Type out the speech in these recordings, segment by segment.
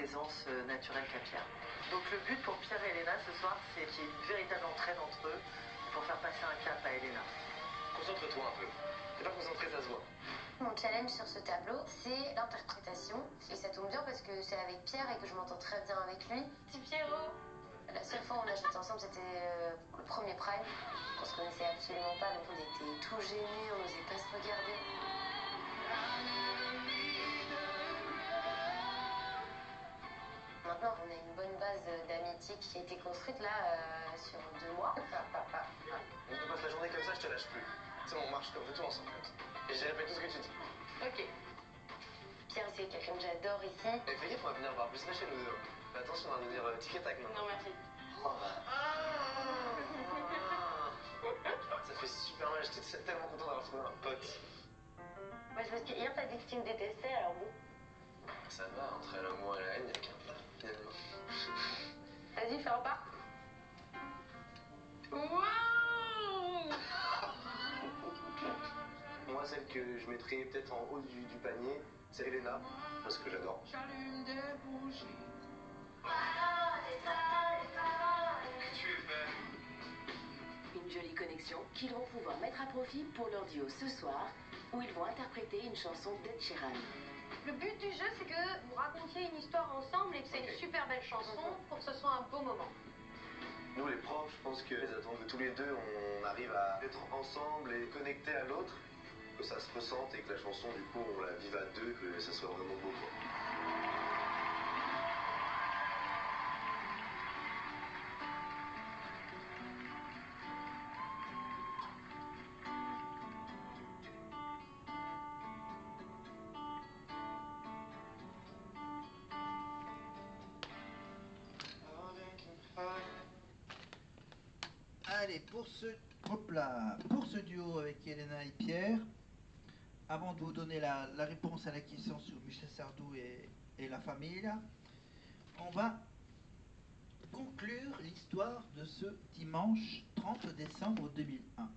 aisance naturelle qu'a Pierre. Donc le but pour Pierre et Elena ce soir, c'est qu'il y ait une véritable entraide entre eux pour faire passer un cap à Elena. Concentre-toi un peu. T'es pas concentré, ça se voit. Mon challenge sur ce tableau, c'est l'interprétation. Et ça tombe bien parce que c'est avec Pierre et que je m'entends très bien avec lui. C'est Pierrot. La seule fois où on a chanté ensemble, c'était le premier Prime. On se connaissait absolument pas, donc on était tout gênés, on n'osait pas se regarder. Maintenant, on a une bonne base d'amitié qui a été construite là sur 2 mois. On passe la journée comme ça, je te lâche plus. C'est bon, on marche comme tout ensemble. Et je répète tout ce que tu dis. Ok. Pierre, c'est quelqu'un que j'adore ici. Et fais gaffe, on va venir voir plus lâcher nous deux. Fais attention, on va devenir tic-tac maintenant. Non, merci. Oh. Ça fait super mal, j'étais tellement content d'avoir trouvé un pote. Moi, je me suis dit, hier, t'as dit que tu me détestais, alors bon. Ça va, entre l'amour et la haine, il n'y a qu'un plat, finalement. Vas-y, fais un pas. Waouh! Moi, celle que je mettrais peut-être en haut du panier, c'est Elena, parce que j'adore. J'allume des bougies. Que tu es belle. Une jolie connexion qu'ils vont pouvoir mettre à profit pour leur duo ce soir, où ils vont interpréter une chanson d'Ed Sheeran. Le but du jeu, c'est que vous racontiez une histoire ensemble et que c'est une super belle chanson pour que ce soit un beau moment. Nous, les profs, je pense qu'ils attendent que tous les deux, on arrive à être ensemble et connectés à l'autre, que ça se ressente et que la chanson, du coup, on la vive à deux, que ça soit vraiment beau, quoi. Allez, pour ce duo avec Elena et Pierre, avant de vous donner la réponse à la question sur Michel Sardou et la famille, on va conclure l'histoire de ce dimanche 30 décembre 2001.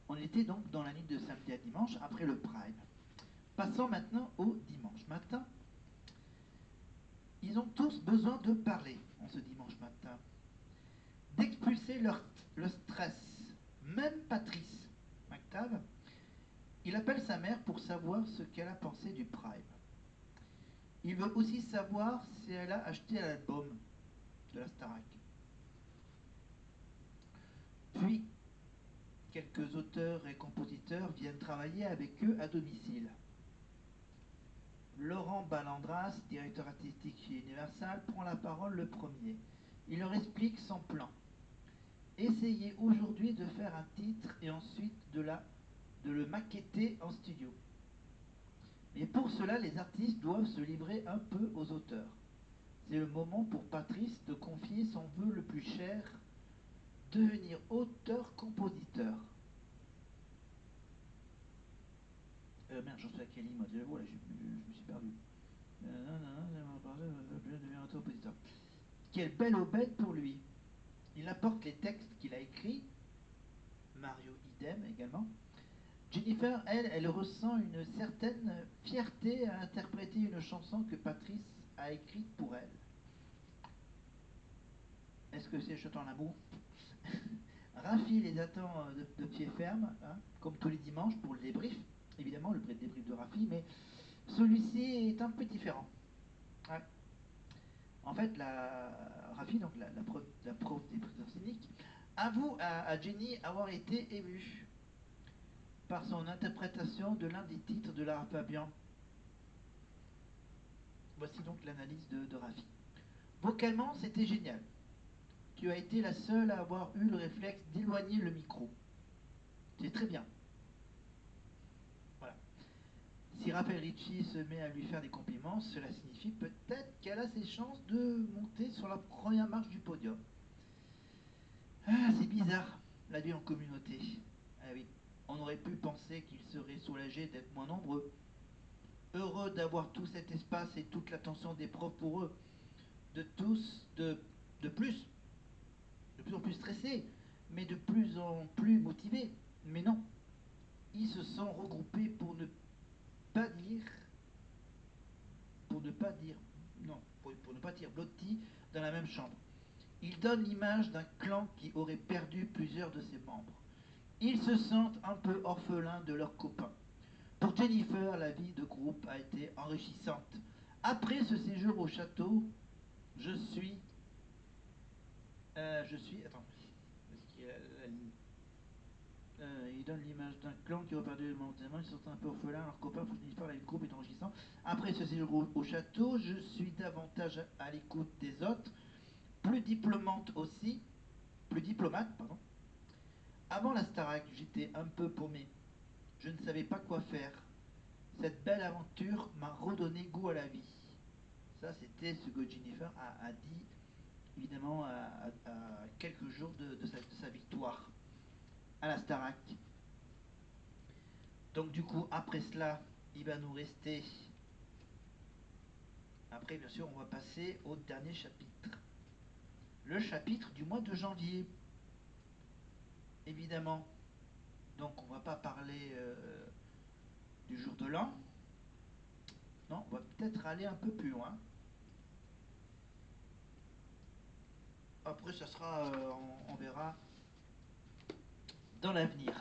On était donc dans la nuit de samedi à dimanche, après le Prime. Passons maintenant au dimanche matin. Ils ont tous besoin de parler en ce dimanche matin, d'expulser le stress. Même Patrice McTav, il appelle sa mère pour savoir ce qu'elle a pensé du Prime. Il veut aussi savoir si elle a acheté l'album de la Starac. Puis, quelques auteurs et compositeurs viennent travailler avec eux à domicile. Laurent Ballandras, directeur artistique chez Universal, prend la parole le premier. Il leur explique son plan. Essayez aujourd'hui de faire un titre et ensuite de le maqueter en studio. Mais pour cela, les artistes doivent se livrer un peu aux auteurs. C'est le moment pour Patrice de confier son vœu le plus cher, devenir auteur-compositeur. Merde, j'en suis à quelle ligne, moi, déjà, voilà, je me suis perdu. Devenir auteur-compositeur. Quelle belle aubaine pour lui. Il apporte les textes qu'il a écrits, Mario idem également. Jennifer, elle ressent une certaine fierté à interpréter une chanson que Patrice a écrite pour elle. Est-ce que c'est Chantant l'amour? Rafi les attend de pied ferme, hein, comme tous les dimanches pour le débrief. Évidemment, le débrief de Rafi, mais celui-ci est un peu différent. Ouais. En fait, Rafi, donc la prof des prisons scéniques, avoue à Jenny avoir été émue par son interprétation de l'un des titres de Lara Fabian. Voici donc l'analyse de Rafi. Vocalement, c'était génial. Tu as été la seule à avoir eu le réflexe d'éloigner le micro. C'est très bien. Voilà. Si Raphaël Ricci se met à lui faire des compliments, cela signifie peut-être qu'elle a ses chances de monter sur la première marche du podium. Ah, c'est bizarre, la vie en communauté. Ah oui, on aurait pu penser qu'ils seraient soulagés d'être moins nombreux. Heureux d'avoir tout cet espace et toute l'attention des profs pour eux. De plus en plus stressés, mais de plus en plus motivés. Mais non, ils se sont regroupés pour ne pas dire, non, pour partie dans la même chambre. Il donne l'image d'un clan qui aurait perdu plusieurs de ses membres. Ils se sentent un peu orphelins de leurs copains. Pour Jennifer, la vie de groupe a été enrichissante. Après ce séjour au château, je suis... Attends. Parce qu'il y a la ligne. Il donne l'image d'un clan qui aurait perdu les membres. Ils sont un peu orphelins, leurs copains, pour Jennifer, la vie de groupe est enrichissante. Après ce séjour au château, je suis davantage à l'écoute des autres, plus diplomate aussi, plus diplomate, pardon. Avant la Starac, j'étais un peu paumé. Je ne savais pas quoi faire. Cette belle aventure m'a redonné goût à la vie. Ça, c'était ce que Jennifer a dit, évidemment, à quelques jours de sa victoire à la Starac. Donc, du coup, après cela, il va nous rester... Après, bien sûr, on va passer au dernier chapitre. Le chapitre du mois de janvier. Évidemment. Donc, on ne va pas parler du jour de l'an. Non, on va peut-être aller un peu plus loin. Après, ça sera, on verra dans l'avenir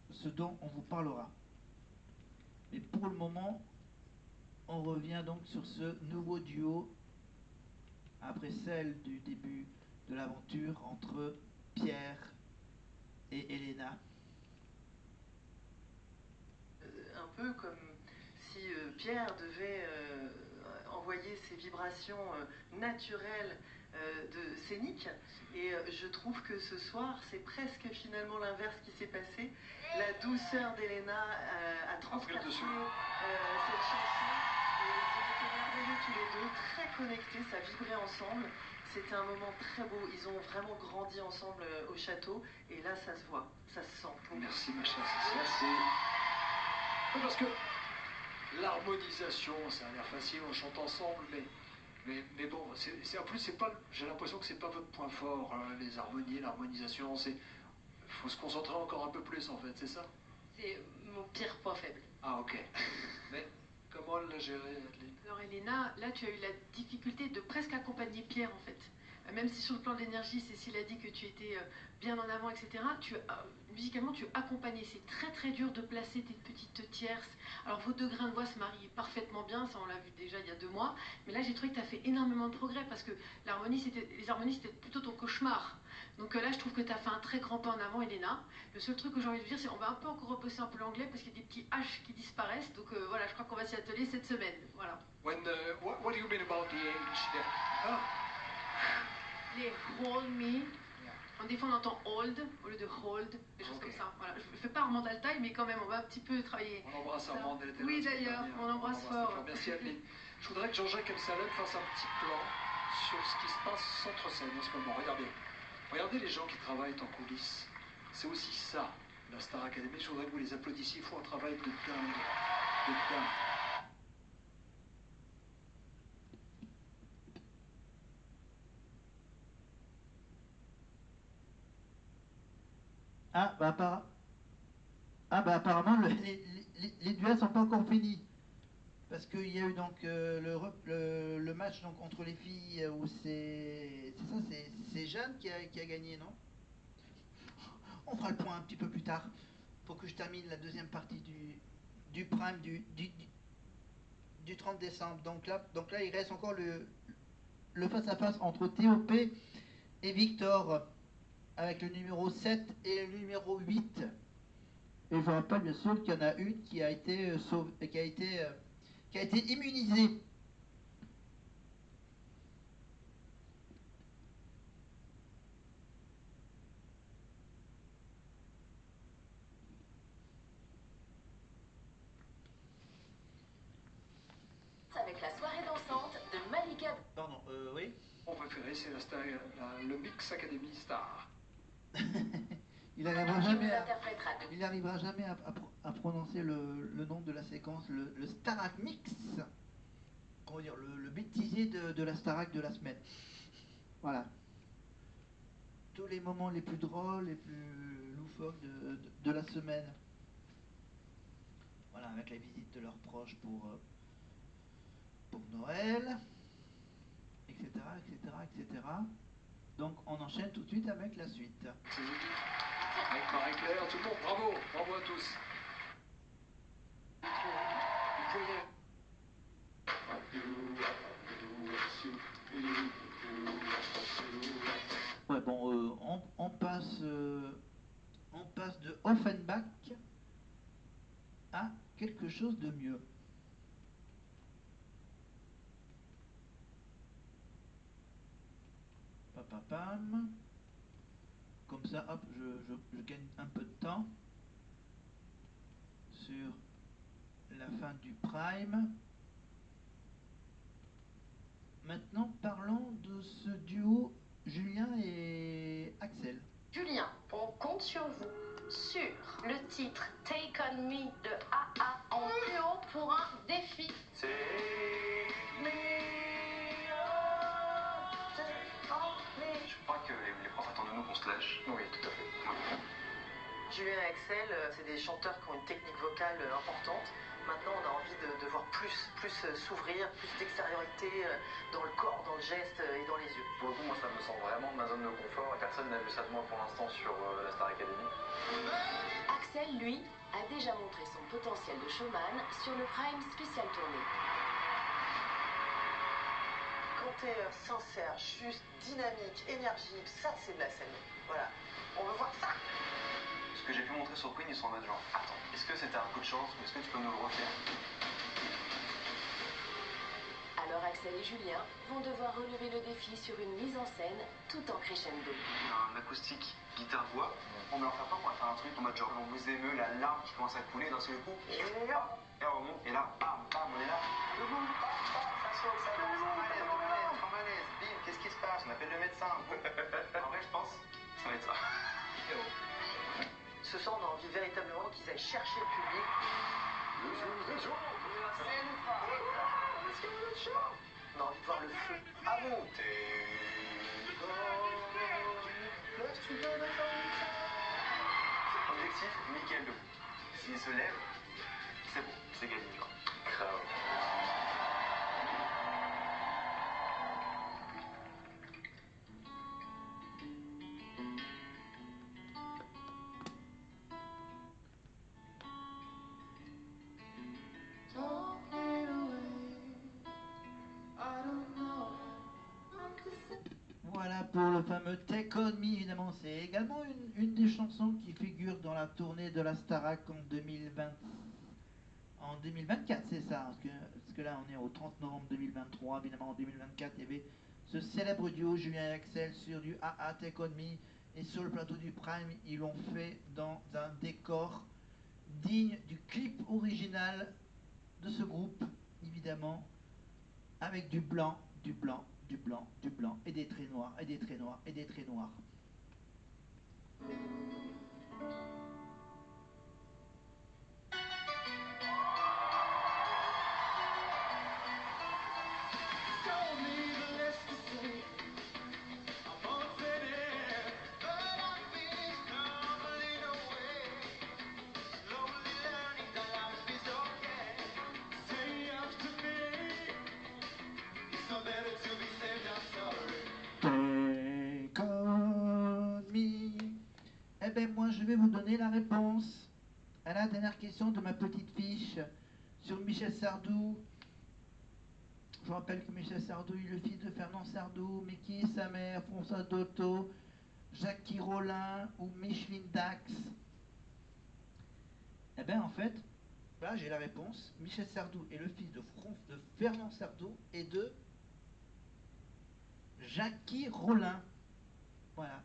ce dont on vous parlera. Mais pour le moment, on revient donc sur ce nouveau duo après celle du début de l'aventure entre Pierre et Elena. Un peu comme si Pierre devait envoyer ses vibrations naturelles de scénique. Et je trouve que ce soir, c'est presque finalement l'inverse qui s'est passé. La douceur d'Elena a transpercé cette chanson. Et ils ont été merveilleux tous les deux, très connectés, ça vibrait ensemble. C'était un moment très beau. Ils ont vraiment grandi ensemble au château. Et là, ça se voit, ça se sent. Merci, ma chère Cécile. Parce que l'harmonisation, ça a l'air facile, on chante ensemble, mais bon, en plus, c'est pas, j'ai l'impression que c'est pas votre point fort, hein, les harmonies, l'harmonisation. Faut se concentrer encore un peu plus, en fait, c'est ça? C'est mon pire point faible. Ah, ok. Mais comment elle l'a géré, Adeline? Alors, Elena, là, tu as eu la difficulté de presque accompagner Pierre, en fait. Même si sur le plan de l'énergie, Cécile a dit que tu étais bien en avant, etc., musicalement, tu accompagnais. C'est très très dur de placer tes petites tierces. Alors, vos deux grains de voix se marient parfaitement bien, ça on l'a vu déjà il y a 2 mois. Mais là, j'ai trouvé que tu as fait énormément de progrès parce que les harmonies, c'était plutôt ton cauchemar. Donc là, je trouve que tu as fait un très grand pas en avant, Elena. Le seul truc que j'ai envie de dire, c'est qu'on va un peu encore reposer un peu l'anglais parce qu'il y a des petits H qui disparaissent. Donc voilà, je crois qu'on va s'y atteler cette semaine. Voilà. What do you mean about the age there? Ah. Les hold me. Des fois on entend hold au lieu de hold, des choses comme ça. Voilà. Je ne fais pas Armand Altaï, mais quand même on va un petit peu travailler. On embrasse Armand. Oui d'ailleurs, on embrasse fort. Merci Adeline. Je voudrais que Jean-Jacques Amsalem fasse un petit plan sur ce qui se passe centre-scène en ce moment. Regardez les gens qui travaillent en coulisses. C'est aussi ça, la Star Academy. Je voudrais que vous les applaudissiez. Il faut un travail de dingue. De dingue. Apparemment, les duels sont pas encore finis. Parce qu'il y a eu donc le match donc, entre les filles où c'est Jeanne qui a gagné, non? On fera le point un petit peu plus tard pour que je termine la deuxième partie du prime du 30 décembre. Donc là, il reste encore le face-à-face entre TOP et Victor avec le numéro 7 et le numéro 8. Et je rappelle bien sûr qu'il y en a une qui a été qui a été immunisée. Avec la soirée dansante de Malika. Pardon, oui. Mon préféré, c'est le Mix Academy Star. Il n'arrivera jamais à prononcer le nom de la séquence, le Starac Mix. Comment dire, le bêtisier de la Starac de la semaine. Voilà. Tous les moments les plus drôles, les plus loufoques de la semaine. Voilà, avec la visite de leurs proches pour Noël. etc. Donc on enchaîne tout de suite avec la suite. Avec Marie-Claire, tout le monde, bravo, bravo à tous. Ouais, bon, on passe de Offenbach à quelque chose de mieux. Papapam. Comme ça, hop, je gagne un peu de temps sur la fin du prime. Maintenant, parlons de ce duo Julien et Axel. Julien, on compte sur vous. Sur le titre Take On Me de AA en duo pour un défi. Je crois que les profs attendent de nous qu'on se lâche. Oui, tout à fait. Julien et Axel, c'est des chanteurs qui ont une technique vocale importante. Maintenant, on a envie de voir plus s'ouvrir, plus d'extériorité dans le corps, dans le geste et dans les yeux. Pour le coup, moi, ça me sent vraiment de ma zone de confort. Personne n'a vu ça de moi pour l'instant sur la Star Academy. Axel, lui, a déjà montré son potentiel de showman sur le Prime spécial tournée. Quand t'es sincère, juste, dynamique, énergique, ça c'est de la scène. Voilà. On veut voir ça. Ce que j'ai pu montrer sur Queen, ils sont en mode genre, attends, est-ce que c'était un coup de chance ou est-ce que tu peux nous le refaire? Alors Axel et Julien vont devoir relever le défi sur une mise en scène tout en crescendo. Un acoustique, guitare-voix. On me leur fait pas, on va faire un truc en mode genre, on vous émeut, la larme qui commence à couler d'un seul coup. Et hop, et on remonte, et là, bam, bam, on est là. Debout, bam, bam, ça saute, ça danse, en malaise, bim, qu'est-ce qui se passe? On appelle le médecin. En vrai, je pense, ça va être ça. Ce soir, on a envie véritablement qu'ils aillent chercher le public. On a envie de voir le feu à monter. Objectif, Mickaël debout. S'il se lève, c'est bon, c'est gagné. Grave. Voilà pour le fameux Take On Me, évidemment. C'est également une des chansons qui figure dans la tournée de la Starac en 2020. En 2024, c'est ça. Parce que là, on est au 30 novembre 2023. Évidemment, en 2024, il y avait ce célèbre duo Julien et Axel sur du AA Take On Me. Et sur le plateau du Prime, ils l'ont fait dans un décor digne du clip original de ce groupe, évidemment, avec du blanc, du blanc, du blanc, du blanc, et des traits noirs, et des traits noirs, et des traits noirs. Take on me. Eh bien, moi, je vais vous donner la réponse à la dernière question de ma petite fiche sur Michel Sardou. Je vous rappelle que Michel Sardou est le fils de Fernand Sardou, mais qui est sa mère, Françoise Dotto, Jackie Rollin ou Micheline Dax? Eh bien, en fait, là, j'ai la réponse. Michel Sardou est le fils de Fernand Sardou et de Jackie Rollin. Voilà.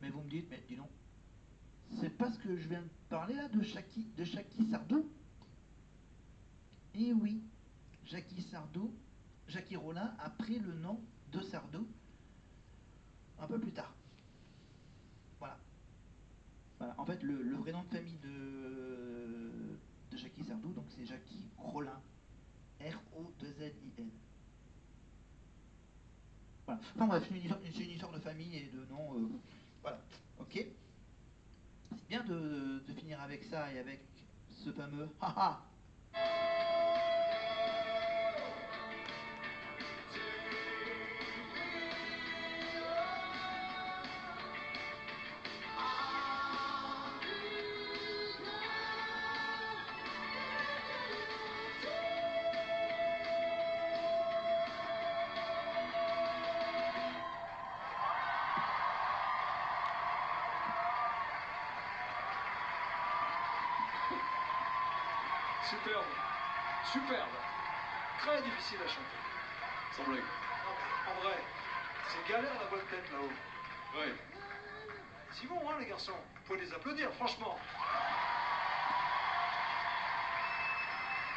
Mais vous me dites, mais dis donc, c'est pas ce que je viens de parler là de Jackie Sardou? Eh oui, Jackie Rollin a pris le nom de Sardou un peu plus tard. Voilà. Voilà. En fait, le vrai nom de famille de Jackie Sardou, donc c'est Jackie Rollin. R-O-2-L-I-N. Voilà. Enfin bref, c'est une histoire de famille et de nom. Voilà. Ok. C'est bien de finir avec ça et avec ce fameux haha. Superbe. Superbe. Très difficile à chanter. Sans blague. Non, mais en vrai, c'est galère la voix de tête là-haut. Ouais. C'est bon, hein, les garçons. Vous pouvez les applaudir, franchement.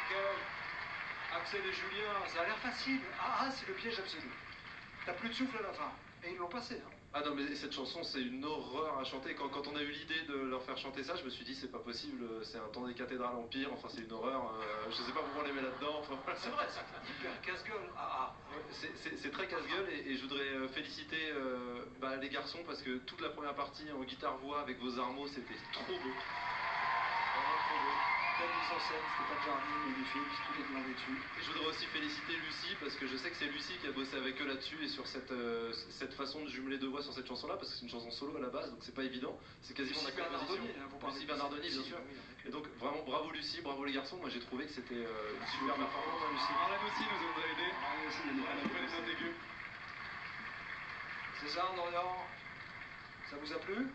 Nickel. Axel et Julien, ça a l'air facile. Ah, c'est le piège absolu. T'as plus de souffle à la fin. Et ils l'ont passé, hein. Ah non, mais cette chanson, c'est une horreur à chanter. Quand on a eu l'idée de leur faire chanter ça, je me suis dit, c'est pas possible, c'est un temps des cathédrales empire, enfin, c'est une horreur. Je sais pas pourquoi on les met là-dedans. Enfin, C'est vrai, c'est hyper casse-gueule. c'est très casse-gueule et je voudrais féliciter les garçons parce que toute la première partie en guitare-voix avec vos armeaux, c'était trop beau. Vraiment trop beau. Belle mise en scène, Stéphane Jarnier, magnifique, tout est blindé dessus. Et je voudrais aussi féliciter Lucie parce que je sais que c'est Lucie qui a bossé avec eux là-dessus et sur cette façon de jumeler deux voix sur cette chanson-là parce que c'est une chanson solo à la base donc c'est pas évident. C'est quasiment Lucie la composition. Bernardoni, hein, vous parlez Lucie de Bernardoni, bien Lucie, sûr. oui, Et donc vraiment bravo Lucie, bravo les garçons. Moi j'ai trouvé que c'était une super performance. Lucie. Marlène aussi nous a aidé. Marlène aussi, il y a Elle a fait les notes aiguës. César, Dorian, ça vous a plu?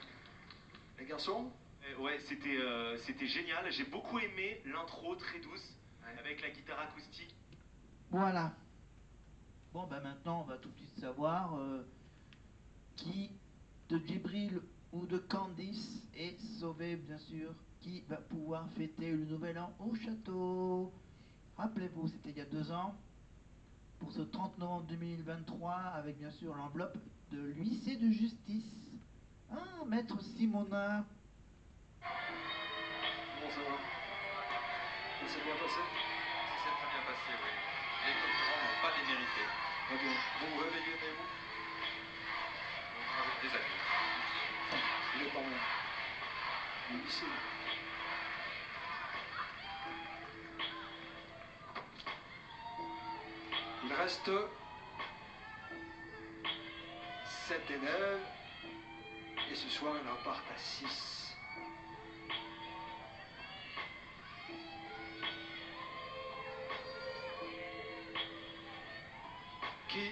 Les garçons? Ouais, c'était génial. J'ai beaucoup aimé l'intro très douce avec la guitare acoustique. Voilà. Bon, ben maintenant, on va tout de suite savoir qui de Djibril ou de Candice est sauvé, bien sûr, qui va pouvoir fêter le nouvel an au château. Rappelez-vous, c'était il y a 2 ans, pour ce 30 novembre 2023, avec bien sûr l'enveloppe de l'huissier de justice. Ah, Maître Simonin. Bon, ça va. Ça s'est bien passé? Ça s'est très bien passé, oui. Les concurrents n'ont pas démérité. Très bien. Vous vous réveillez, vous? Avec des amis. Il est quand même. Ici. Il reste 7 élèves. Et ce soir, ils repartent à 6. Qui